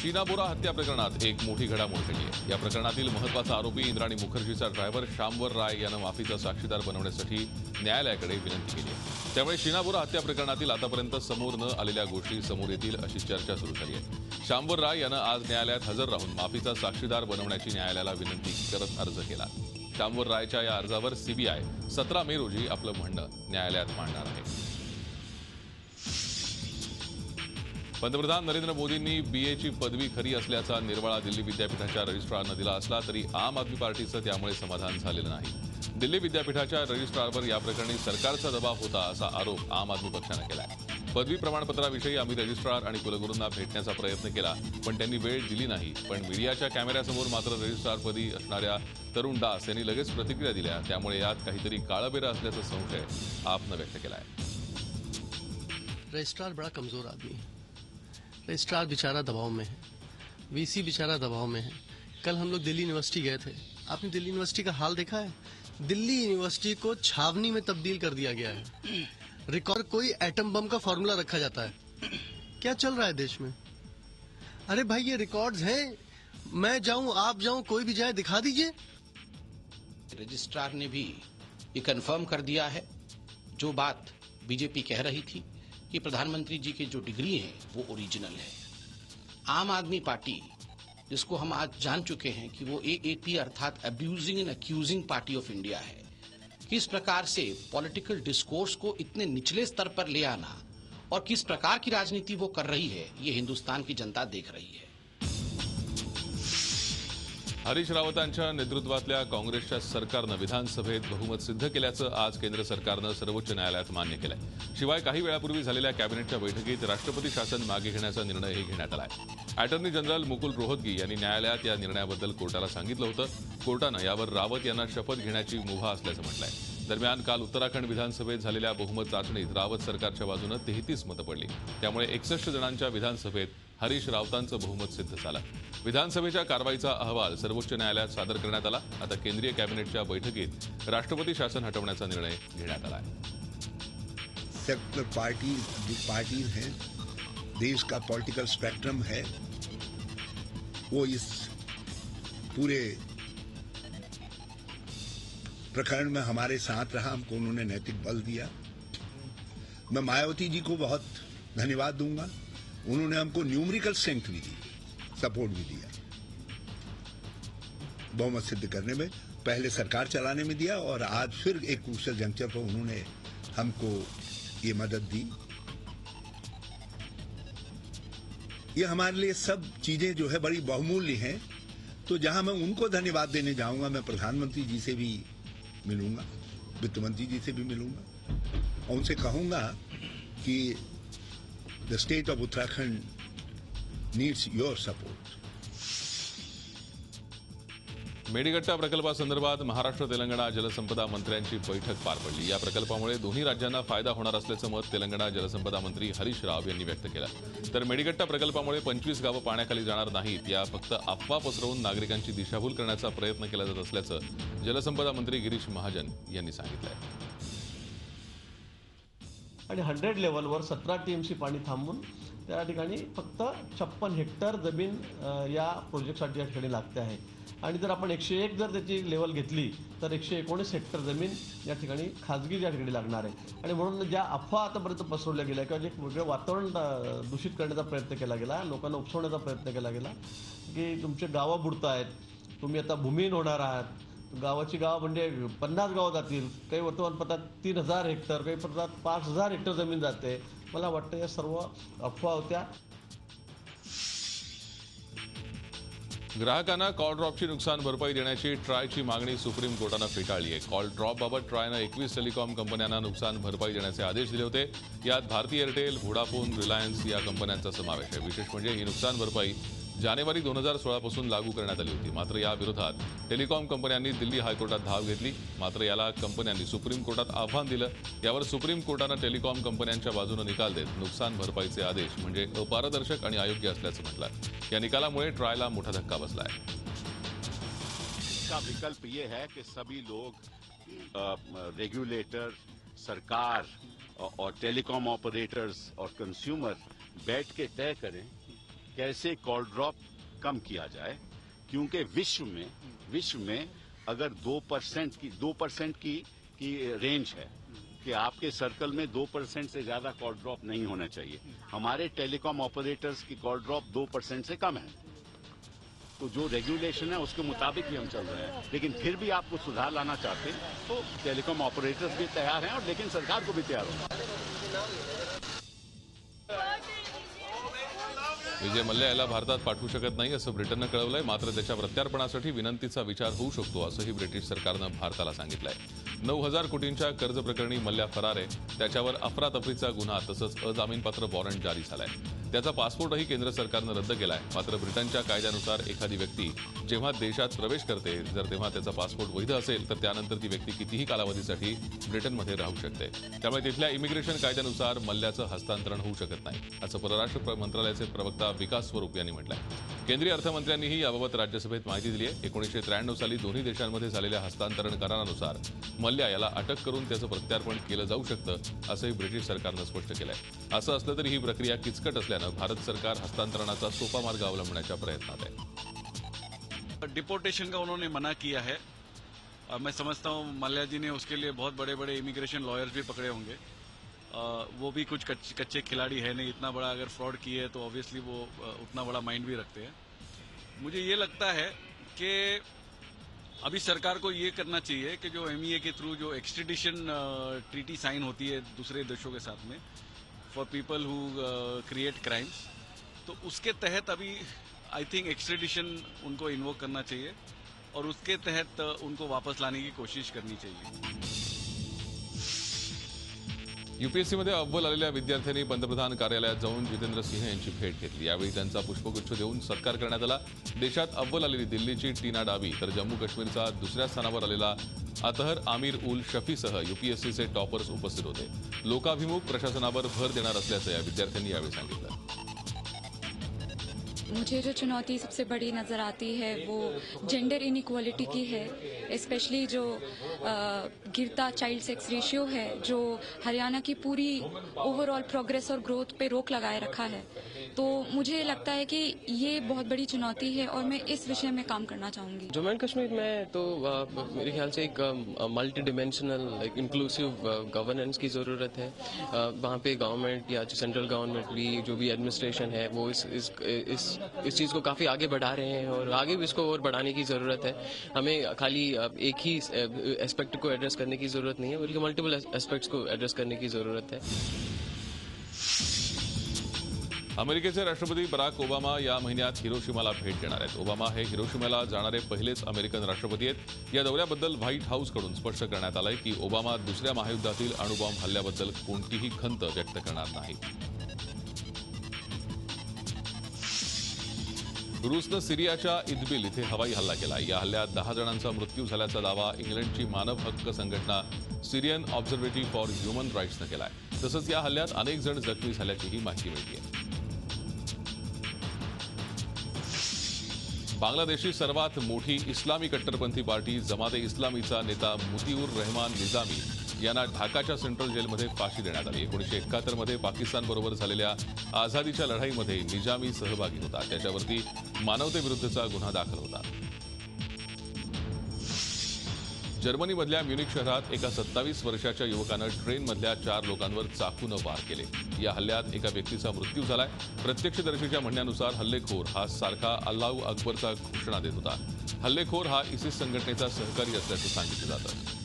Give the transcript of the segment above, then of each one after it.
शीना बोरा हत्या प्रकरणात एक मोठी घडामोड घडली आहे। या प्रकरणातील महत्त्वाचा आरोपी इंद्राणी मुखर्जीचा ड्रायव्हर शामवर राय यानं माफीचा साक्षीदार बनवण्यासाठी न्यायालयाकडे विनंती केली आहे। त्यामुळे शीना बोरा हत्या प्रकरणातील आतापर्यंत समोर न आलेल्या गोष्टी समोर येतील अशी चर्चा सुरू झाली आहे। शामवर राय यानं आज न्यायालयात हजर राहून माफीचा साक्षीदार बनवण्याची न्यायालयाला विनंती करत अर्ज केला। शामवर रायच्या या अर्जावर सीबीआय 17 मे रोजी आपलं म्हणणं न्यायालयात मांडणार आहे। पंतप्रधान नरेंद्र मोदींनी बीएची पदवी खरी असल्याचा निर्वाळा दिल्ली विद्यापीठाच्या रजिस्ट्रारनं दिला असला तरी आम आदमी पार्टीचं त्यामुळे समाधान झालेलं नाही। दिल्ली विद्यापीठाच्या रजिस्ट्रारवर या प्रकरणी सरकारचा दबाव होता असा आरोप आम आदमी पक्षानं केलाय। पदवी प्रमाणपत्राविषयी आम्ही रजिस्ट्रार आणि कुलगुरूंना भेटण्याचा प्रयत्न केला पण त्यांनी वेळ दिली नाही। पण मीडियाच्या कॅमेऱ्यासमोर मात्र रजिस्ट्रारपदी असणाऱ्या तरुण दास यांनी लगेच प्रतिक्रिया दिल्या, त्यामुळे यात काहीतरी काळबेरं असल्याचा संशय आपनं व्यक्त केलाय। रजिस्ट्रार बड़ा कमजोर आदमी है, रजिस्ट्रार बेचारा दबाव में है, वीसी बेचारा दबाव में है। कल हम लोग दिल्ली यूनिवर्सिटी गए थे, आपने दिल्ली यूनिवर्सिटी का हाल देखा है? दिल्ली यूनिवर्सिटी को छावनी में तब्दील कर दिया गया है। रिकॉर्ड कोई एटम बम का फॉर्मूला रखा जाता है। क्या चल रहा है देश में? अरे भाई ये रिकॉर्ड्स हैं, मैं जाऊं आप जाऊं कोई भी जाए दिखा दीजिए। रजिस्ट्रार ने भी ये कंफर्म कर दिया है जो बात बीजेपी कह रही थी कि प्रधानमंत्री जी की जो डिग्री है वो ओरिजिनल है। आम आदमी पार्टी जिसको हम आज जान चुके हैं कि वो एएपी अर्थात abusing end accusing party of India है, किस प्रकार से पॉलिटिकल डिस्कोर्स को इतने निचले स्तर पर ले आना और किस प्रकार की राजनीति वो कर रही है, ये हिंदुस्तान की जनता देख रही है। हरीश रावतांच्या नेतृत्वातल्या काँग्रेसच्या सरकारनं विधानसभेत बहुमत सिद्ध केल्याचं आज केंद्र सरकारनं सर्वोच्च न्यायालयात मान्य केलंय। शिवाय काही वेळापूर्वी झालेल्या कॅबिनेटच्या बैठकीत राष्ट्रपती शासन मागे घेण्याचा निर्णयही घेण्यात आलाय। अटॉर्नी जनरल मुकुल रोहतगी यांनी न्यायालयात या निर्णयाबद्दल कोर्टाला सांगितलं होतं। कोर्टानं यावर रावत यांना शपथ घेण्याची मुभा असल्याचं म्हटलंय। दरम्यान काल उत्तराखंड विधानसभेत झालेल्या बहुमत चाचणीत रावत सरकारच्या बाजूनं 33 मतं पडली, त्यामुळे 61 जणांच्या विधानसभेत हरीश रावतांचं बहुमत सिद्ध झालं। विधानसभेच्या कारवाईचा अहवाल सर्वोच्च न्यायालयात सादर करण्यात आला। आता केंद्रीय कॅबिनेटच्या बैठकीत राष्ट्रपती शासन हटवण्याचा निर्णय घेण्यात आला आहे। सेक्युलर पार्टीज हैं, देश का पॉलिटिकल स्पेक्ट्रम है, वो इस पूरे प्रकरण में हमारे साथ रहा, हमको उन्होंने नैतिक बल दिया। मैं मायावती जी को बहुत धन्यवाद दूंगा, उन्होंने हमको न्यूमेरिकल स्ट्रेंथ भी दी, सपोर्ट भी दिया बहुमत सिद्ध करने में, पहले सरकार चलाने में दिया और आज फिर एक क्रूशियल जंक्चर पर उन्होंने हमको ये मदद दी। ये हमारे लिए सब चीजें जो है बड़ी बहुमूल्य हैं। तो जहां मैं उनको धन्यवाद देने जाऊंगा, मैं प्रधानमंत्री जी से भी मिलूंगा, वित्त मंत्री जी से भी मिलूंगा और उनसे कहूंगा कि the state of Uttarakhand needs your support. Medigadda प्रकल्पासंदर्भात महाराष्ट्र तेलंगणा जलसंपदा मंत्र्यांची बैठक पार पडली। या प्रकल्पामुळे दोन्ही राज्यांना फायदा होणार असल्याचं मत तेलंगणा जलसंपदा मंत्री हरीश राव यांनी व्यक्त केलं। तर मेडीगट्टा प्रकल्पामुळे 25 गावं पाण्याखाली जाणार नाहीत, या फक्त अफवा पसरवून नागरिकांची दिशाभूल करण्याचा प्रयत्न केला जात असल्याचं जलसंपदा मंत्री गिरीश महाजन यांनी सांगितलंय। आणि 100 लेवलवर 17 टीएमसी पाणी थांबून त्या ठिकाणी फक्त 56 हेक्टर जमीन या प्रोजेक्टसाठी या ठिकाणी लागते आहे। आणि जर आपण 101 जर त्याची लेवल घेतली तर 119 हेक्टर जमीन या ठिकाणी खाजगी या ठिकाणी लागणार आहे। आणि म्हणून ज्या अफवा आतापर्यंत पसरवल्या गेल्या किंवा जे वेगळं वातावरण दूषित करण्याचा प्रयत्न केला गेला, लोकांना उपसवण्याचा प्रयत्न केला गेला की तुमचे गावं बुडतायत, तुम्ही आता भूमिहीन होणार आहात, गावाची गाव म्हणजे 50 गावं जातील, काही वर्तमानपत्रात 3000 हेक्टर, काही पत्रात 5000 हेक्टर जमीन जाते। मला वाटतं या सर्व अफवा होत्या। ग्राहकांना कॉल ड्रॉपची नुकसान भरपाई देण्याची ट्रायची मागणी सुप्रीम कोर्टानं फेटाळली आहे। कॉल ड्रॉपबाबत ट्रायनं 21 टेलिकॉम कंपन्यांना नुकसान भरपाई देण्याचे आदेश दिले होते। यात भारती एअरटेल, व्होडाफोन, रिलायन्स या कंपन्यांचा समावेश आहे। विशेष म्हणजे ही नुकसान भरपाई जानेवारी 2016 पासून लागू करण्यात आली होती। मात्र या विरोधात टेलिकॉम कंपन्यांनी दिल्ली हायकोर्टात धाव घेतली। मात्र याला कंपन्यांनी सुप्रीम कोर्टात आव्हान दिलं। यावर सुप्रीम कोर्टानं टेलिकॉम कंपन्यांच्या बाजूनं निकाल देत नुकसान भरपाईचे आदेश म्हणजे अपारदर्शक आणि अयोग्य असल्याचं म्हटलं। या निकालामुळे ट्रायला मोठा धक्का बसला आहे। इसका विकल्प ये है कि सभी लोग रेगुलेटर, सरकार और टेलीकॉम ऑपरेटर्स और कंज्यूमर बैठ के तय करें कैसे कॉल ड्रॉप कम किया जाए, क्योंकि विश्व में अगर 2% की रेंज है कि आपके सर्कल में 2% से ज्यादा कॉल ड्रॉप नहीं होना चाहिए। हमारे टेलीकॉम ऑपरेटर्स की कॉल ड्रॉप 2% से कम है, तो जो रेगुलेशन है उसके मुताबिक ही हम चल रहे हैं। लेकिन फिर भी आपको सुधार लाना चाहते हैं तो टेलीकॉम ऑपरेटर्स भी तैयार हैं, और लेकिन सरकार को भी तैयार होना है। विजय मल्ल्या याला भारतात पाठवू शकत नाही असं ब्रिटननं कळवलंय, मात्र त्याच्या प्रत्यार्पणासाठी विनंतीचा विचार होऊ शकतो असंही ब्रिटिश सरकारनं भारताला सांगितलंय। 9,000 कोटींच्या कर्ज प्रकरणी मल्ल्या फरार आहे, त्याच्यावर अफरातफरीचा गुन्हा तसंच अजामीनपात्र वॉरंट जारी झालाय। त्याचा पासपोर्टही केंद्र सरकारनं रद्द केलाय। मात्र ब्रिटनच्या कायद्यानुसार एखादी व्यक्ती जेव्हा देशात प्रवेश करते, जर तेव्हा त्याचा पासपोर्ट वैध असेल तर त्यानंतर ती व्यक्ती कितीही कालावधीसाठी ब्रिटनमध्ये राहू शकते। त्यामुळे तिथल्या इमिग्रेशन कायद्यानुसार मल्ल्याचं हस्तांतरण होऊ शकत नाही असं परराष्ट्र मंत्रालयाचे प्रवक्ता विकास स्वरूप यांनी म्हटलंय। केंद्रीय अर्थमंत्र्यांनीही याबाबत राज्यसभेत माहिती दिली आहे। 1993 साली दोन्ही देशांमध्ये झालेल्या हस्तांतरण करारानुसार मल्ल्या याला अटक करून त्याचं प्रत्यार्पण केलं जाऊ शकतं असंही ब्रिटिश सरकारनं स्पष्ट केलंय। असं असलं तरी ही प्रक्रिया किचकट असल्यानं भारत सरकार हस्तांतरणाचा सोपा मार्ग अवलंबण्याच्या प्रयत्नात आहे। डिपोर्टेशन का उन्होंने मना किया है। मैं समझता हूं मल्ल्या जी ने उसके लिए बहुत बड़े बड़े इमिग्रेशन लॉयर्स भी पकड़े होंगे। वो भी कुछ कच्चे खिलाड़ी है नहीं, इतना बड़ा अगर फ्रॉड किए है तो ऑब्वियसली वो उतना बड़ा माइंड भी रखते हैं। मुझे ये लगता है कि अभी सरकार को ये करना चाहिए कि जो MEA के थ्रू जो एक्सट्रेडिशन ट्रीटी साइन होती है दूसरे देशों के साथ में for people who create crimes, तो उसके तहत अभी आई थिंक एक्सट्रेडिशन उनको इन्वोक करना चाहिए और उसके तहत उनको वापस लाने की कोशिश करनी चाहिए। यूपीएससीमध्ये अव्वल आलेल्या विद्यार्थ्यांनी पंतप्रधान कार्यालयात जाऊन जितेंद्र सिंह यांची भेट घेतली। यावेळी त्यांचा पुष्पगुच्छ देऊन सत्कार करण्यात आला। देशात अव्वल आलेली दिल्लीची टीना डावी तर जम्मू काश्मीरचा दुसऱ्या स्थानावर आलेला अतहर आमिर उल शफीसह यूपीएससीचे टॉपर्स उपस्थित होते। लोकाभिमुख प्रशासनावर भर देणार असल्याचं या विद्यार्थ्यांनी यावेळी सांगितलं। मुझे जो चुनौती सबसे बड़ी नज़र आती है वो जेंडर इनइक्वालिटी की है, स्पेशली जो गिरता चाइल्ड सेक्स रेशियो है जो हरियाणा की पूरी ओवरऑल प्रोग्रेस और ग्रोथ पे रोक लगाए रखा है। तो मुझे लगता है कि ये बहुत बड़ी चुनौती है और मैं इस विषय में काम करना चाहूँगी। जम्मू एंड कश्मीर में तो मेरे ख्याल से एक मल्टी डिमेंशनल इंक्लूसिव गवर्नेंस की ज़रूरत है। वहाँ पे गवर्नमेंट या सेंट्रल गवर्नमेंट भी जो भी एडमिनिस्ट्रेशन है वो इस चीज़ को काफ़ी आगे बढ़ा रहे हैं और आगे भी इसको और बढ़ाने की ज़रूरत है। हमें खाली एक ही एस्पेक्ट को एड्रेस करने की ज़रूरत नहीं है, बल्कि मल्टीपल एस्पेक्ट्स को एड्रेस करने की ज़रूरत है। अमेरिकेचे राष्ट्रपती बराक ओबामा या महिन्यात हिरोशिमाला भेट देणार आहेत। ओबामा हे हिरोशिमाला जाणारे पहिलेच अमेरिकन राष्ट्रपती आहेत। या दौऱ्याबद्दल व्हाईट हाऊसकडून स्पष्ट करण्यात आलंय की ओबामा दुसऱ्या महायुद्धातील अणुबॉम्ब हल्ल्याबद्दल कोणतीही खंत व्यक्त करणार नाहीत। रूसनं सिरियाच्या इदबिल इथे हवाई हल्ला केला। या हल्ल्यात 10 जणांचा मृत्यू झाल्याचा दावा इंग्लंडची मानव हक्क संघटना सिरियन ऑब्झर्वेटरी फॉर ह्युमन राईट्सनं केलाय। तसंच या हल्ल्यात अनेक जण जखमी झाल्याचीही माहिती मिळते आहे। बांगलादेशची सर्वात मोठी इस्लामी कट्टरपंथी पार्टी जमाते इस्लामीचा नेता मुतीउर रहमान निजामी यांना ढाकाच्या सेंट्रल जेलमध्ये फाशी देण्यात आली। 1971 मध्ये पाकिस्तानबरोबर झालेल्या आझादीच्या लढाईमध्ये निजामी सहभागी होता। त्याच्यावरती मानवतेविरुद्धचा गुन्हा दाखल होता। जर्मनीमधल्या म्युनिक शहरात एका 27 वर्षाच्या युवकानं ट्रेनमधल्या 4 लोकांवर चाकूनं वार केले। या हल्ल्यात एका व्यक्तीचा मृत्यू झालाय। प्रत्यक्षदर्शीच्या म्हणण्यानुसार हल्लेखोर हा सारखा अल्लाहू अकबरचा घोषणा देत होता। हल्लेखोर हा इसिस संघटनेचा सहकारी असल्याचं सांगितलं जातं।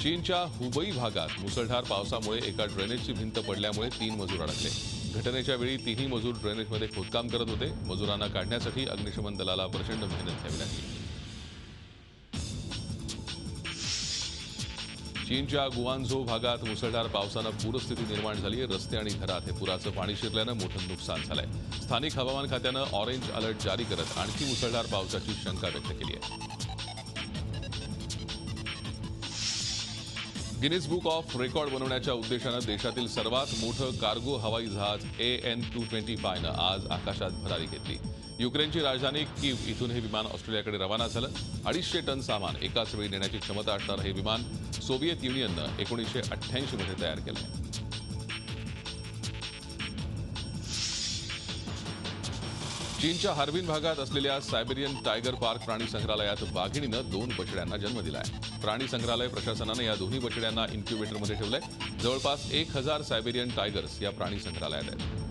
चीनच्या हुबई भागात मुसळधार पावसामुळे एका ड्रेनेजची भिंत पडल्यामुळे 3 मजूर अडकले। घटनेच्या वेळी 3ही मजूर ड्रेनेजमध्ये खोदकाम करत होते। मजुरांना काढण्यासाठी अग्निशमन दलाला प्रचंड मेहनत घ्यावी लागली। चीनच्या गुआंझो भागात मुसळधार पावसानं पूरस्थिती निर्माण झाली आहे। रस्ते आणि घरात हे पुराचं पाणी शिरल्यानं मोठं नुकसान झालंय। स्थानिक हवामान खात्यानं ऑरेंज अलर्ट जारी करत आणखी मुसळधार पावसाची शंका व्यक्त केली आहे। गिनीज बुक ऑफ रेकॉर्ड बनवण्याच्या उद्देशानं देशातील सर्वात मोठं कार्गो हवाई जहाज AN-225नं आज आकाशात भरारी घेतली। युक्रेनची राजधानी कीव इथून हे विमान ऑस्ट्रेलियाकडे रवाना झालं। 250 टन सामान एकाच वेळी नेण्याची क्षमता असणारं हे विमान सोव्हिएत युनियननं 1988 मध्ये तयार केलं। चीनच्या हार्बिन भागात असलेल्या सायबेरियन टायगर पार्क प्राणी संग्रहालयात वाघिणीनं 2 बछड्यांना जन्म दिलाय. प्राणी संग्रहालय प्रशासनानं या दोन्ही बछड्यांना इन्क्युबेटरमध्ये ठेवलंय. जवळपास 1000 सायबेरियन टायगर्स या प्राणी संग्रहालयात आहेत.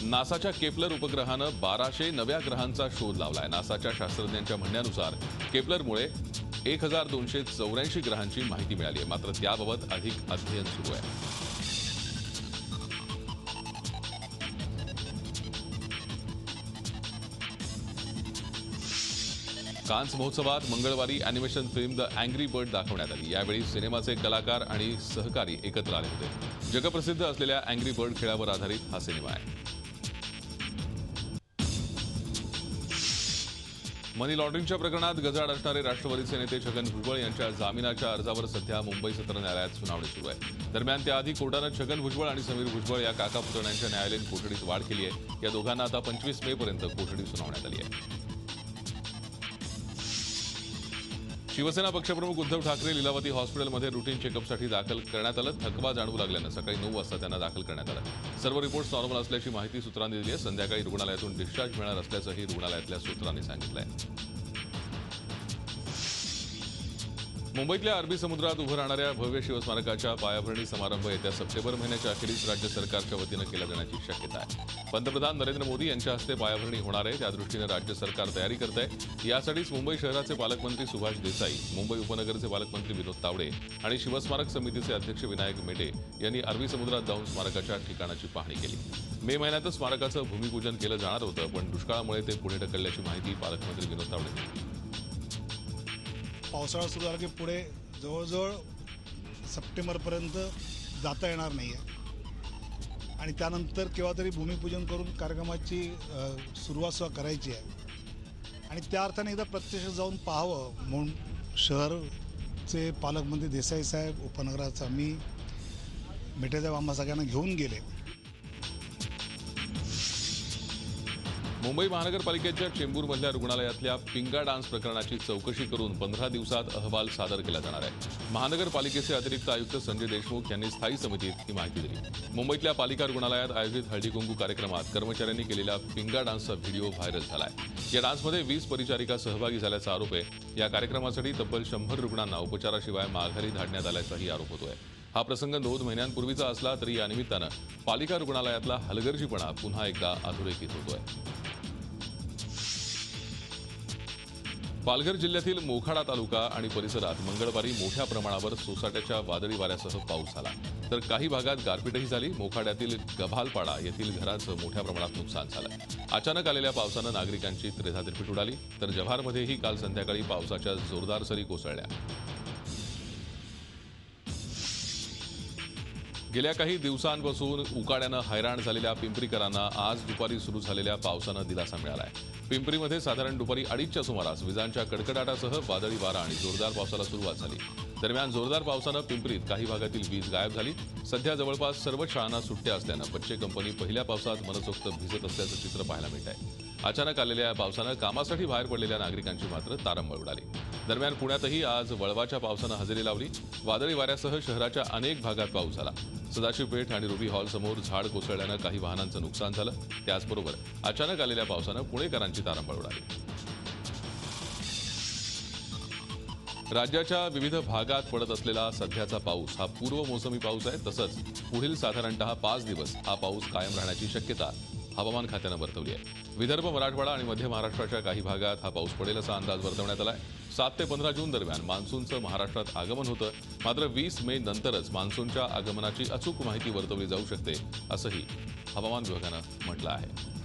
नासाच्या केपलर उपग्रहानं 1200 नव्या ग्रहांचा शोध लावलाय. नासाच्या शास्त्रज्ञांच्या म्हणण्यानुसार केपलरमुळे 1284 ग्रहांची माहिती मिळाली आहे. मात्र त्याबाबत अधिक अध्ययन सुरू आहे. कान्स महोत्सवात मंगळवारी animation film the angry bird दाखवण्यात आली. यावेळी सिनेमाचे कलाकार आणि सहकारी एकत्र आले होते. जगप्रसिद्ध असलेल्या अँग्री बर्ड खेळावर आधारित हा सिनेमा आहे. मनी लॉन्ड्रिंगच्या प्रकरणात गजाआड असणारे राष्ट्रवादीचे नेते छगन भुजबळ यांच्या जामिनाच्या अर्जावर सध्या मुंबई सत्र न्यायालयात सुनावणी सुरू आहे. दरम्यान त्याआधी कोर्टानं छगन भुजबळ आणि समीर भुजबळ या काका पुतण्यांच्या न्यायालयीन कोठडीत वाढ केली आहे. या दोघांना आता 25 मे पर्यंत कोठडी सुनावण्यात आली आहे. शिवसेना पक्षप्रमुख उद्धव ठाकरे लीलावती हॉस्पिटलमध्ये रुटीन चेकअपसाठी दाखल करण्यात आलं. थकवा जाणवू लागल्यानं सकाळी 9 वाजता त्यांना दाखल करण्यात आलं. सर्व रिपोर्ट्स नॉर्मल असल्याची माहिती सूत्रांनी दिली आहे. संध्याकाळी रुग्णालयातून डिस्चार्ज मिळणार असल्याचंही रुग्णालयातल्या सूत्रांनी सांगितलंय. मुंबईतल्या अरबी समुद्रात उभं राहणाऱ्या भव्य शिवस्मारकाच्या पायाभरणी समारंभ येत्या सप्टेंबर महिन्याच्या अखेरीस राज्य सरकारच्या वतीनं केला जाण्याची शक्यता आहे. पंतप्रधान नरेंद्र मोदी यांच्या हस्ते पायाभरणी होणार आहे. त्या दृष्टीनं राज्य सरकार तयारी करत आहे. यासाठीच मुंबई शहराचे पालकमंत्री सुभाष देसाई, मुंबई उपनगरचे पालकमंत्री विनोद तावडे आणि शिवस्मारक समितीचे अध्यक्ष विनायक मेटे यांनी अरबी समुद्रात जाऊन स्मारकाच्या ठिकाणाची पाहणी केली. मे महिन्यातच स्मारकाचं भूमिपूजन केलं जाणार होतं, पण दुष्काळामुळे ते पुढे ढकलल्याची माहिती पालकमंत्री विनोद तावडे यांनी दिली. पावसाळा सुरू झाला की पुढे जवळजवळ सप्टेंबरपर्यंत जाता येणार नाही आहे आणि त्यानंतर केव्हा तरी भूमिपूजन करून कार्यक्रमाची सुरुवात सुद्धा करायची आहे आणि त्या अर्थाने एकदा प्रत्यक्ष जाऊन पाहावं म्हणून शहरचे पालकमंत्री देसाई साहेब, उपनगराचा मी, मेटेसाहेब आम्हा सगळ्यांना घेऊन गेले. मुंबई महानगरपालिकेच्या चेंबूरमधल्या रुग्णालयातल्या पिंगा डान्स प्रकरणाची चौकशी करून 15 दिवसात अहवाल सादर केला जाणार आहे. महानगरपालिकेचे अतिरिक्त आयुक्त संजय देशमुख यांनी स्थायी समितीत ही माहिती दिली. मुंबईतल्या पालिका रुग्णालयात आयोजित हळदी कुंकू कार्यक्रमात कर्मचाऱ्यांनी केलेल्या पिंगा डान्सचा व्हिडिओ व्हायरल झालाय. या डान्समध्ये 20 परिचारिका सहभागी झाल्याचा आरोप आहे. या कार्यक्रमासाठी तब्बल 100 रुग्णांना उपचाराशिवाय माघारी धाडण्यात आल्याचाही आरोप होतोय. हा प्रसंग 2 महिन्यांपूर्वीचा असला तरी या निमित्तानं पालिका रुग्णालयातला हलगर्जीपणा पुन्हा एकदा अधोरेखित होतोय. पालघर जिल्ह्यातील मोखाडा तालुका आणि परिसरात मंगळवारी मोठ्या प्रमाणावर सोसाट्याच्या वादळी वाऱ्यासह पाऊस झाला, तर काही भागात गारपीटही झाली. मोखाड्यातील गभालपाडा येथील घरांचं मोठ्या प्रमाणात नुकसान झालं. अचानक आलेल्या पावसानं नागरिकांची त्रेधातिरपीट उडाली, तर जव्हारमध्येही काल संध्याकाळी पावसाच्या जोरदार सरी कोसळल्या. गेल्या काही दिवसांपासून उकाड्यानं हैराण झालेल्या पिंपरीकरांना आज दुपारी सुरू झालेल्या पावसानं दिलासा मिळालाय. पिंपरीमध्ये साधारण दुपारी 2:30च्या सुमारास विजांच्या कडकडाटासह वादळी वारा आणि जोरदार पावसाला सुरुवात झाली. दरम्यान जोरदार पावसानं पिंपरीत काही भागातील वीज गायब झाली. सध्या जवळपास सर्व शाळांना सुट्ट्या असल्यानं बच्चे कंपनी पहिल्या पावसात मनसोक्त भिजत असल्याचं चित्र पाहायला मिळत आहे. अचानक आलेल्या पावसानं कामासाठी बाहेर पडलेल्या नागरिकांची मात्र तारंबळ उडाली. दरम्यान पुण्यातही आज वळवाच्या पावसानं हजेरी लावली. वादळी वाऱ्यासह शहराच्या अनेक भागात पाऊस झाला. सदाशिवपेठ आणि रुबी हॉल समोर झाड कोसळल्यानं काही वाहनांचं नुकसान झालं. त्याचबरोबर अचानक आलेल्या पावसानं पुणेकरांची तारंबळ उडाली. राज्याच्या विविध भागात पडत असलेला सध्याचा पाऊस हा पूर्व मोसमी पाऊस आहे. तसंच पुढील साधारणतः 5 दिवस हा पाऊस कायम राहण्याची शक्यता हवामान खात्यानं वर्तवली आहे. विदर्भ, मराठवाडा आणि मध्य महाराष्ट्राच्या काही भागात हा पाऊस पडेल असा अंदाज वर्तवण्यात आला आहे. 7 ते 15 जून दरम्यान मान्सूनचं महाराष्ट्रात आगमन होतं. मात्र 20 मे नंतरच मान्सूनच्या आगमनाची अचूक माहिती वर्तवली जाऊ शकते, असंही हवामान विभागानं म्हटलं आहे.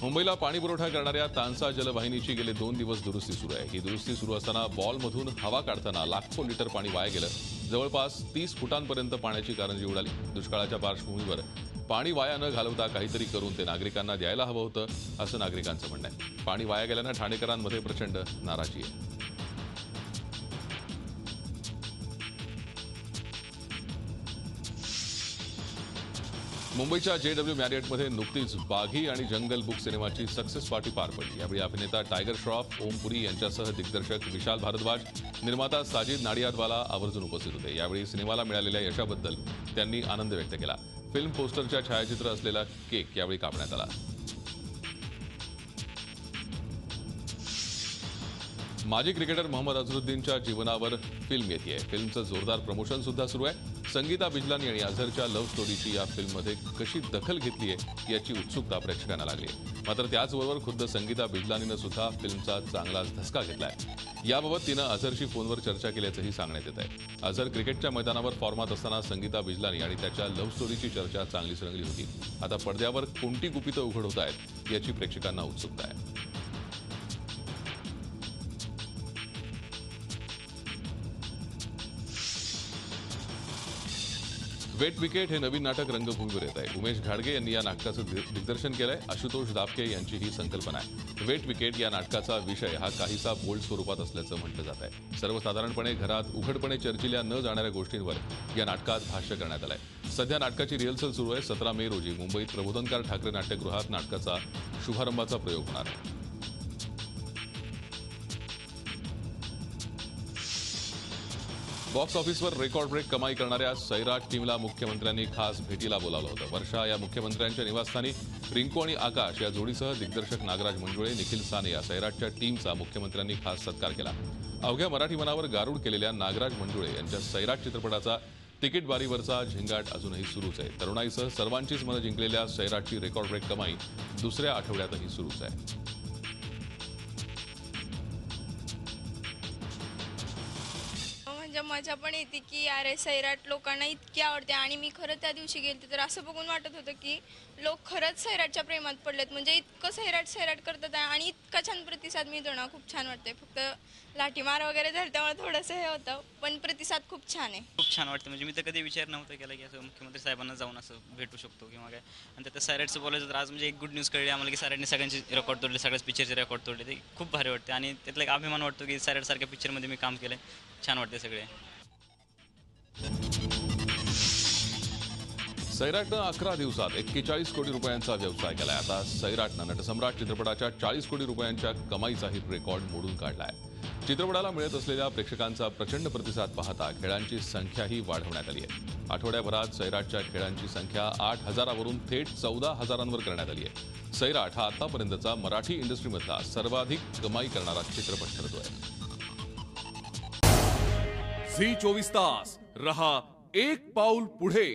मुंबईला पाणी पुरवठा करणाऱ्या तानसा जलवाहिनीची गेले 2 दिवस दुरुस्ती सुरू आहे. ही दुरुस्ती सुरू असताना बॉलमधून हवा काढताना लाखो लिटर पाणी वाया गेलं. जवळपास 30 फुटांपर्यंत पाण्याची कारंजी उडाली. दुष्काळाच्या पार्श्वभूमीवर पाणी वाया न घालवता काहीतरी करून ते नागरिकांना द्यायला हवं होतं, असं नागरिकांचं म्हणणं आहे. पाणी वाया गेल्यानं ठाणेकरांमध्ये प्रचंड नाराजी आहे. मुंबईच्या JW मॅरियटमध्ये नुकतीच बाघी आणि जंगल बुक सिनेमाची सक्सेस पार्टी पार पडली. यावेळी अभिनेता टायगर श्रॉफ, ओम पुरी यांच्यासह दिग्दर्शक विशाल भारद्वाज, निर्माता साजिद नाडियादवाला आवर्जून उपस्थित होते. यावेळी सिनेमाला मिळालेल्या यशाबद्दल त्यांनी आनंद व्यक्त केला. फिल्म पोस्टरच्या छायाचित्र असलेला केक यावेळी कापण्यात आला. माजी क्रिकेटर मोहम्मद अझरुद्दीनच्या जीवनावर फिल्म येतेय. फिल्मचं जोरदार प्रमोशन सुद्धा सुरू आहे. संगीता बिजलानी आणि अझरच्या लव्ह स्टोरीची या फिल्ममध्ये कशी दखल घेतली आहे याची उत्सुकता प्रेक्षकांना लागली आहे. मात्र त्याचबरोबर खुद्द संगीता बिजलानीनं सुद्धा फिल्मचा चांगलाच धसका घेतलाय. याबाबत तिनं अझरशी फोनवर चर्चा केल्याचंही सांगण्यात येत आहे. अझर क्रिकेटच्या मैदानावर फॉर्मात असताना संगीता बिजलानी आणि त्याच्या लव्ह स्टोरीची चर्चा चांगलीच रंगली होती. आता पडद्यावर कोणती गुपितं उघड होत आहेत याची प्रेक्षकांना उत्सुकता आहे. वेट विकेट हे नवीन नाटक रंगभूमीवर येत आहे. उमेश घाडगे यांनी या नाटकाचं दिग्दर्शन केलंय. आशुतोष दापके यांची ही संकल्पना आहे. वेट विकेट या नाटकाचा विषय हा काहीसा बोल्ड स्वरूपात असल्याचं म्हटलं जात आहे. सर्वसाधारणपणे घरात उघडपणे चर्चिल्या न जाणाऱ्या गोष्टींवर या नाटकात भाष्य करण्यात आलंय. सध्या नाटकाची रिहर्सल सुरू आहे. 17 मे रोजी मुंबईत प्रबोधनकार ठाकरे नाट्यगृहात नाटकाचा शुभारंभाचा प्रयोग होणार आहे. बॉक्स ऑफिसवर रेकॉर्ड ब्रेक कमाई करणाऱ्या सैराट टीमला मुख्यमंत्र्यांनी खास भेटीला बोलावलं होतं. वर्षा या मुख्यमंत्र्यांच्या निवासस्थानी रिंकू आणि आकाश या जोडीसह दिग्दर्शक नागराज मंजुळे, निखिल साने या सैराटच्या टीमचा मुख्यमंत्र्यांनी खास सत्कार केला. अवघ्या मराठी मनावर गारूड केलेल्या नागराज मंजुळे यांच्या सैराट चित्रपटाचा तिकीट बारीवरचा झिंगाट अजूनही सुरूच आहे. तरुणाईसह सर्वांचीच मनं जिंकलेल्या सैराटची रेकॉर्ड ब्रेक कमाई दुसऱ्या आठवड्यातही सुरूच आहे. मजा पण येते की अरे सैराट लोकांना इतकी आवडते आणि मी खरं त्या दिवशी गेलते तर असं बघून वाटत होतं की लोक खरंच सैराटच्या प्रेमात पडलेत. म्हणजे इतकं सैराट करतात आणि इतका छान प्रतिसाद मिळतो ना, खूप छान वाटते. फक्त लाठीमार वगैरे झालं त्यामुळे थोडंसं हे होतं, पण प्रतिसाद खूप छान आहे. खूप छान वाटतं. म्हणजे मी तर कधी विचार नव्हता केला की असं मुख्यमंत्री साहेबांना जाऊन असं भेटू शकतो किंवा काय. आणि त्यात सैराटचं बोलायचं तर आज म्हणजे एक गुड न्यूज कळली आम्हाला की सैराटने सगळ्यांचे रेकॉर्ड तोडले, सगळ्याच पिक्चरचे रेकॉर्ड तोडले. ते खूप भारी वाटते आणि त्यातला एक अभिमान वाटतो की सैराटसारख्या पिक्चरमध्ये मी काम केलं. छान वाटते सगळे. सैराटनं 11 दिवसात 41 कोटी रुपयांचा व्यवसाय केलाय. आता सैराटनं नटसम्राट चित्रपटाच्या 40 कोटी रुपयांच्या कमाईचाही रेकॉर्ड मोडून काढलाय. चित्रपटाला मिळत असलेल्या प्रेक्षकांचा प्रचंड प्रतिसाद पाहता खेळांची संख्याही वाढवण्यात आली आहे. आठवड्याभरात सैराटच्या खेळांची संख्या 8,000वरून थेट 14,000वर करण्यात आली आहे. सैराट हा आतापर्यंतचा मराठी इंडस्ट्रीमधला सर्वाधिक कमाई करणारा चित्रपट ठरतोय. झी 24 तास रहा एक पाऊल पुढे.